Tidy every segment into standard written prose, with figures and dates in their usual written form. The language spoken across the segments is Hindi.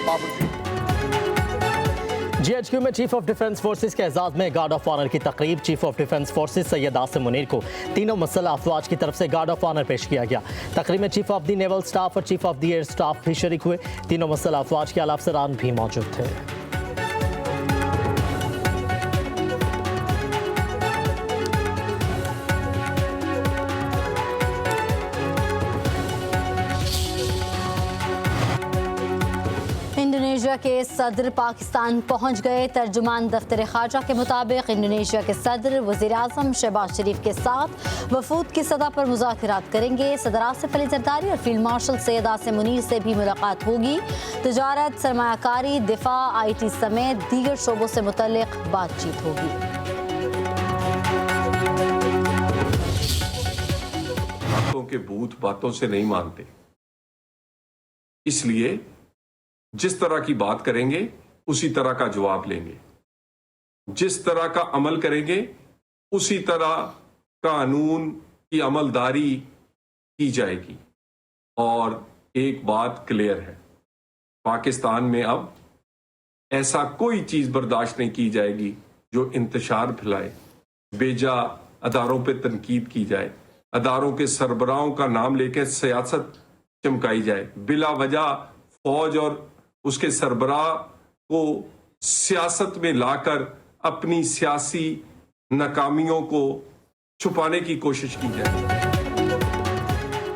बावजूद। GHQ में चीफ ऑफ डिफेंस फोर्सेस के एजाज में गार्ड ऑफ ऑनर की तकरीब। Chief of defence forces Syed Asim Munir को तीनों मुसल्लह अफवाज की तरफ से गार्ड ऑफ ऑनर पेश किया गया। तकरीब में chief of the naval staff और chief of the air staff भी शरीक हुए। तीनों मुसल्लह अफवाज के आला अफसरान भी मौजूद थे। इंडोनेशिया के सदर पाकिस्तान पहुंच गए। तर्जुमान दफ्तर खारजा के मुताबिक इंडोनेशिया के सदर वज़ीर आज़म शहबाज शरीफ के साथ वफूद की सतह पर मुज़ाकरात करेंगे। सदर आसिफ अली जरदारी और फील्ड मार्शल सैयद आसिम मुनीर से भी मुलाकात होगी। तजारत, सरमायाकारी, दिफा, IT समेत दीगर शोबों से मुतल्लिक बातचीत होगी। बातों के भूत बातों से नहीं मानते, इसलिए जिस तरह की बात करेंगे उसी तरह का जवाब लेंगे। जिस तरह का अमल करेंगे उसी तरह कानून की अमलदारी की जाएगी। और एक बात क्लियर है, पाकिस्तान में अब ऐसा कोई चीज बर्दाश्त नहीं की जाएगी जो इंतशार फैलाए, बेजा अदारों पे तनकीद की जाए, अदारों के सरबराहों का नाम लेकर सियासत चमकाई जाए, बिला वजह फौज और उसके सरबराह को सियासत में लाकर अपनी सियासी नाकामियों को छुपाने की कोशिश की जाए।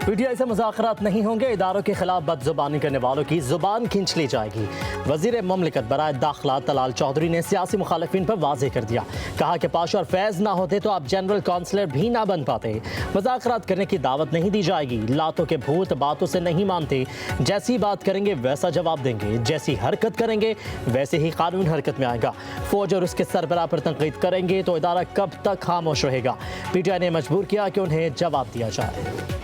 PTI से मुज़ाकरात नहीं होंगे। इदारों के खिलाफ बदजुबानी करने वालों की जुबान खींच ली जाएगी। वज़ीर ममलिकत बराए दाखिला तलाल चौधरी ने सियासी मुखालिफिन पर वाज़ेह कर दिया। कहा कि पाशा और फैज़ ना होते तो आप जनरल काउंसलर भी ना बन पाते। मुज़ाकरात करने की दावत नहीं दी जाएगी। लातों के भूत बातों से नहीं मानते। जैसी बात करेंगे वैसा जवाब देंगे, जैसी हरकत करेंगे वैसे ही कानून हरकत में आएगा। फौज और उसके सरबराह पर तनकीद करेंगे तो इदारा कब तक खामोश रहेगा। PTI ने मजबूर किया कि उन्हें जवाब दिया जाए।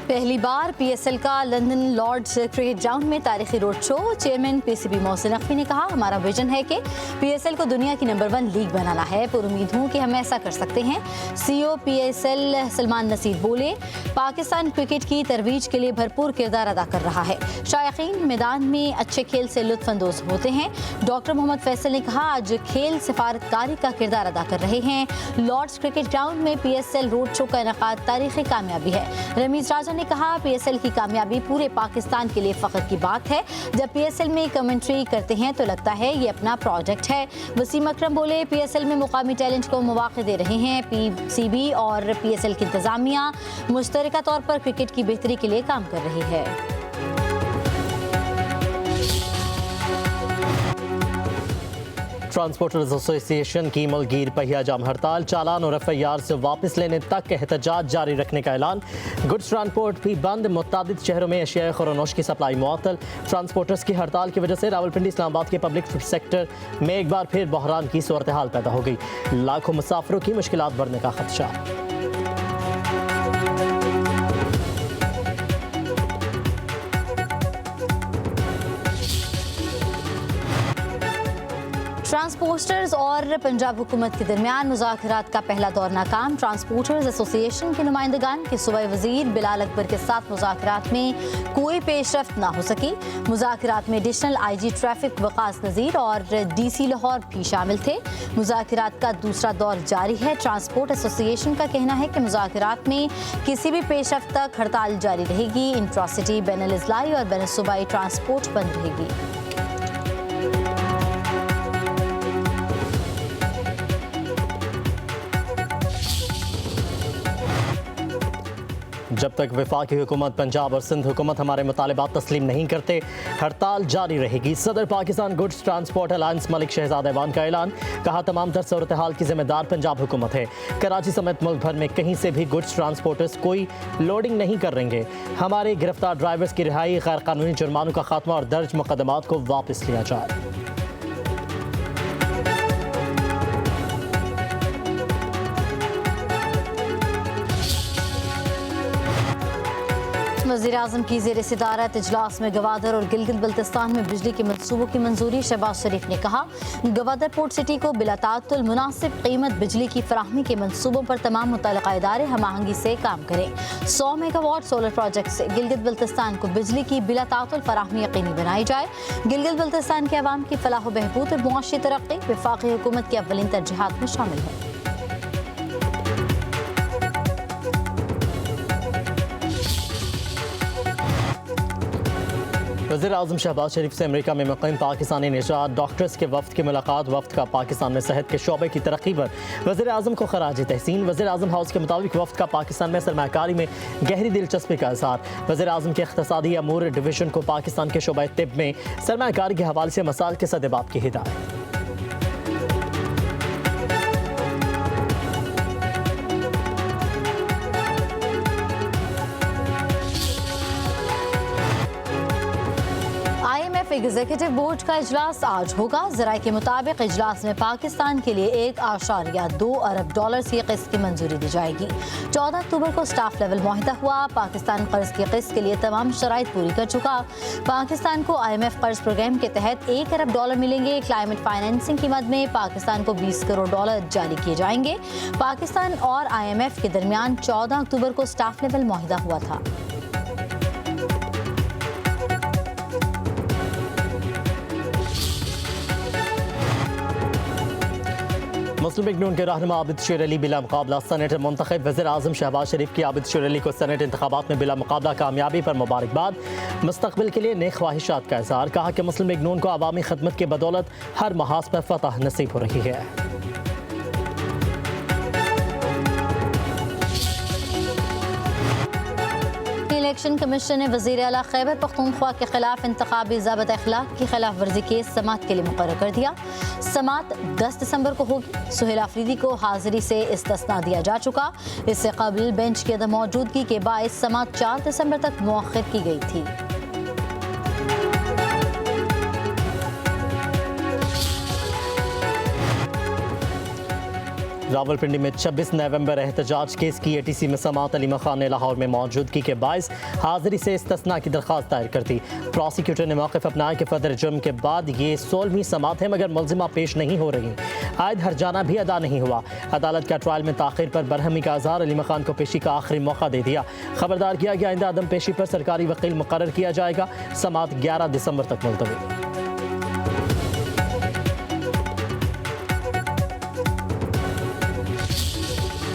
पहली बार PSL का लंदन लॉर्ड्स क्रिकेट ग्राउंड में तारीखी road show. Chairman PCB Mohsin Naqvi ने कहा, हमारा विजन है कि PSL को दुनिया की नंबर 1 लीग बनाना है। पर उम्मीद हूँ कि हम ऐसा कर सकते हैं। CEO PSL सलमान नसीर बोले, पाकिस्तान क्रिकेट की तरवीज के लिए भरपूर किरदार अदा कर रहा है। शायकीन मैदान में अच्छे खेल से लुत्फानंदोज होते हैं। डॉक्टर मोहम्मद फैसल ने कहा, आज खेल सिफारतकारी का किरदार अदा कर रहे हैं। लॉर्ड्स क्रिकेट ग्राउंड में PSL रोड शो का इनेकाद तारीखी कामयाबी है। रमीज राजा ने कहा, PSL की कामयाबी पूरे पाकिस्तान के लिए फख्र की बात है। जब PSL में कमेंट्री करते हैं तो लगता है ये अपना प्रोजेक्ट है। वसीम अकरम बोले, PSL में मुकामी टैलेंट को मौके दे रहे हैं। PCB और PSL की इंतजामिया मुश्तरका तौर पर क्रिकेट की बेहतरी के लिए काम कर रही है। ट्रांसपोर्टर्स एसोसिएशन की मुल्कगीर पहिया जाम हड़ताल, चालान और FIR से वापस लेने तक एहतजाज जारी रखने का ऐलान। गुड्स ट्रांसपोर्ट भी बंद। मुतादिद शहरों में अशिया खुरानोश की सप्लाई मुअत्तल। ट्रांसपोर्टर्स की हड़ताल की वजह से रावलपिंडी इस्लामाबाद के पब्लिक सेक्टर में एक बार फिर बहरान की सूरत हाल पैदा हो गई। लाखों मुसाफिरों की मुश्किलात बढ़ने का खदशा। ट्रांसपोर्टर्स और पंजाब हुकूमत के दरमियान मुज़ाकरात का पहला दौर नाकाम। ट्रांसपोर्टर्स एसोसिएशन के नुमाइंदगान के सूबाई वज़ीर बिलाल अकबर के साथ मुज़ाकरात में कोई पेशरफ्त ना हो सकी। मुज़ाकरात में एडिशनल IG ट्रैफिक वकास नज़ीर और DC लाहौर भी शामिल थे। मुज़ाकरात का दूसरा दौर जारी है। ट्रांसपोर्ट एसोसिएशन का कहना है कि मुज़ाकरात में किसी भी पेशरफ्त तक हड़ताल जारी रहेगी। इंट्रासिटी, बैनुल अज़लाई और बैनुल सूबाई ट्रांसपोर्ट बंद रहेगी। जब तक वफाकी हुकूमत, पंजाब और सिंध हुकूमत हमारे मुतालिबात तस्लीम नहीं करते, हड़ताल जारी रहेगी। सदर Pakistan goods transport alliance Malik Shahzad Awan का ऐलान। कहा, तमाम तर सूरत हाल की जिम्मेदार पंजाब हुकूमत है। कराची समेत मुल्क भर में कहीं से भी गुड्स ट्रांसपोर्टर्स कोई लोडिंग नहीं कर रहेंगे। हमारे गिरफ्तार ड्राइवर्स की रिहाई, गैर कानूनी जुर्मानों का खात्मा और दर्ज मुकदमात को वापस लिया जाए। वज़ीर आज़म की ज़ेर सदारत इजलास में गवादर और गिलगित बल्तिस्तान में बिजली के मंसूबों की मंजूरी। शहबाज शरीफ ने कहा गवादर पोर्ट सिटी को बिलातातुल मुनासिब कीमत बिजली की फराहमी के मंसूबों पर तमाम मुतल्लिक़ा इदारे हम आहंगी से काम करें। 100 मेगावाट सोलर प्रोजेक्ट से गिलगित बल्तिस्तान को बिजली की बिलातातुल फराहमी यकीनी बनाई जाए। गिलगित बल्तिस्तान के अवाम की फलाह व बहबूद और मुआशी तरक्की वफाकी हुकूमत की अव्वलीन तरजीहात में शामिल है। वज़ीर-ए-आज़म शहबाज शरीफ से अमेरिका में मुक़ीम पाकिस्तानी निजात डॉक्टर्स के वफ़द की मुलाकात। वफ़द का पाकिस्तान में सेहत के शोबे की तरक्की पर वज़ीर-ए-आज़म को खराज तहसीन। वज़ीर-ए-आज़म हाउस के मुताबिक वफ़द का पाकिस्तान में सरमायाकारी में गहरी दिलचस्पी का इज़हार। वज़ीर-ए-आज़म के इक़्तिसादी अमूर डिवीज़न को पाकिस्तान के शोबे तिब में सरमायाकारी के हवाले से मसाइल के सद्देबाब की हिदायत। एग्जीक्यूटिव बोर्ड का इजलास आज होगा। ज़राए के मुताबिक इजलास में पाकिस्तान के लिए $1.2 अरब की किस्त की मंजूरी दी जाएगी। 14 अक्टूबर को स्टाफ लेवल मुआहिदा हुआ। पाकिस्तान कर्ज की किस्त के लिए तमाम शराइत पूरी कर चुका। पाकिस्तान को IMF कर्ज प्रोग्राम के तहत $1 अरब मिलेंगे। क्लाइमेट फाइनेंसिंग की मद में पाकिस्तान को $20 करोड़ जारी किए जाएंगे। पाकिस्तान और IMF के दरमियान 14 अक्टूबर को स्टाफ लेवल मुआहिदा हुआ था। मुस्लिम लीग नून के रहनुमा आबिद शेर अली बिला मुकाबला सेनेटर मुंतखब। वज़ीर-ए-आज़म शहबाज शरीफ की आबिद शेर अली को सेनेट इंतखाबात में बिला मुकाबला कामयाबी पर मुबारकबाद। मुस्तकबिल के लिए नेक ख्वाहिशात का इज़हार। कहा कि मुस्लिम लीग नून को अवामी खदमत की बदौलत हर महाज पर फतह नसीब हो रही है। इलेक्शन कमीशन ने वज़ीर आला खैबर पख्तूनख्वा के खिलाफ इंतखाबी ज़ाबिता अखलाक की खिलाफ वर्जी केस समात के लिए मुकर्रर कर दिया। समात 10 दिसंबर को होगी। सुहेल आफरीदी को हाजिरी से इस्तिस्ना दिया जा चुका। इससे कबल बेंच की अदम मौजूदगी के बायस समात 4 दिसंबर तक मुअख्खर की गई थी। रावलपिंडी में 26 नवंबर एहतजाज केस की ATC में समात। अली खान ने लाहौर में मौजूदगी के बायस हाजिरी से इस्तिस्ना की दरख्वास्त दायर कर दी। प्रोसिक्यूटर ने मौक़िफ़ अपनाया कि फदर जुर्म के बाद ये 16वीं समात है मगर मुलजिमा पेश नहीं हो रही। आयद हरजाना भी अदा नहीं हुआ। अदालत का ट्रायल में ताख़ीर पर बरहमी का इज़हार। अली खान को पेशी का आखिरी मौका दे दिया। खबरदार किया गया आइंदा अदम पेशी पर सरकारी वकील मुकर्रर किया जाएगा। समात 11 दिसंबर तक मुलतवी।